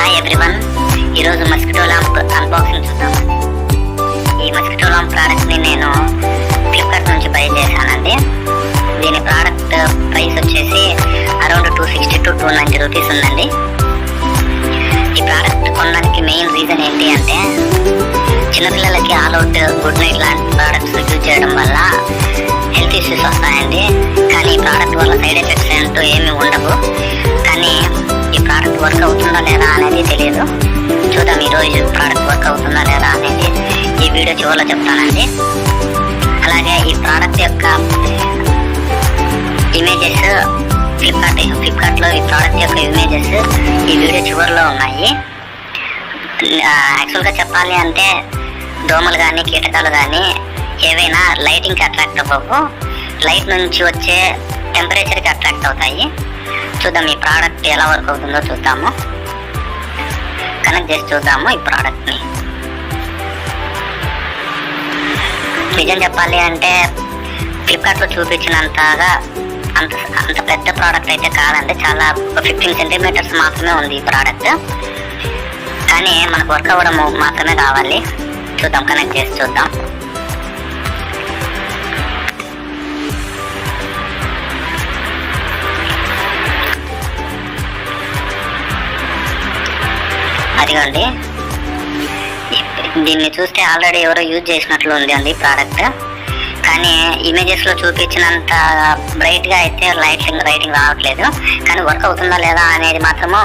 Hi everyone, ఈరోజు mosquito lamp unboxing చూద్దామండి. ఈ మస్కిటో ల్యాంప్ ప్రోడక్ట్ని నేను ఫ్లిప్కార్ట్ నుంచి బై చేశానండి. దీని ప్రోడక్ట్ ప్రైస్ వచ్చేసి అరౌండ్ 260 to 290 రూపీస్ ఉందండి. ఈ ప్రోడక్ట్ కొనడానికి మెయిన్ రీజన్ ఏంటి అంటే, చిన్నపిల్లలకి ఆల్అవుట్, గుడ్ నైట్ లాంటి ప్రోడక్ట్స్ యూజ్ చేయడం వల్ల హెల్త్ ఇష్యూస్ వస్తాయండి. కానీ ఈ ప్రోడక్ట్ వల్ల సైడ్ ఎఫెక్ట్స్ అంటూ ఏమీ ఉండవు. కానీ ఈ ప్రోడక్ట్ వర్క్ అవుతుందా లేదా అనేది తెలియదు. చూద్దాం ఈరోజు ప్రోడక్ట్ వర్క్ అవుతుందా లేదా అనేది ఈ వీడియో చివరిలో చెప్తానండి. అలాగే ఈ ప్రోడక్ట్ యొక్క ఇమేజెస్ ఫ్లిప్కార్ట్లో ఈ ప్రోడక్ట్ యొక్క ఇమేజెస్ ఈ వీడియో చివరిలో ఉన్నాయి. యాక్చువల్గా చెప్పాలి అంటే దోమలు కానీ కీటకాలు కానీ ఏవైనా లైటింగ్కి అట్రాక్ట్ అవ్వవు, లైట్ నుంచి వచ్చే టెంపరేచర్కి అట్రాక్ట్ అవుతాయి. చూద్దాం ఈ ప్రోడక్ట్ ఎలా వర్క్ అవుతుందో చూద్దాము. కనెక్ట్ చేసి చూద్దాము ఈ ప్రోడక్ట్ని. నిజం చెప్పాలి అంటే ఫ్లిప్కార్ట్లో చూపించినంతగా అంత పెద్ద ప్రోడక్ట్ అయితే కాదండి. చాలా 15 సెంటీమీటర్స్ మాత్రమే ఉంది ఈ ప్రోడక్ట్. కానీ మనకు వర్క్ అవ్వడం మాత్రమే కావాలి. చూద్దాం, కనెక్ట్ చేసి చూద్దాం. అదిగోండి, దీన్ని చూస్తే ఆల్రెడీ ఎవరో యూజ్ చేసినట్లు ఉంది అండి ప్రోడక్ట్. కానీ ఇమేజెస్లో చూపించినంత బ్రైట్గా అయితే రైటింగ్ రావట్లేదు. కానీ వర్క్ అవుతుందా లేదా అనేది మాత్రము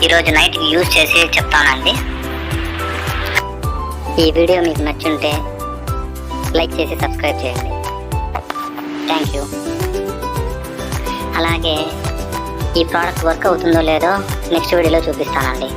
ఈరోజు నైట్ యూజ్ చేసి చెప్తానండి. ఈ వీడియో మీకు నచ్చుంటే లైక్ చేసి సబ్స్క్రైబ్ చేయండి. Thank you. అలాగే ఈ ప్రోడక్ట్ వర్క్ అవుతుందో లేదో నెక్స్ట్ వీడియోలో చూపిస్తానండి.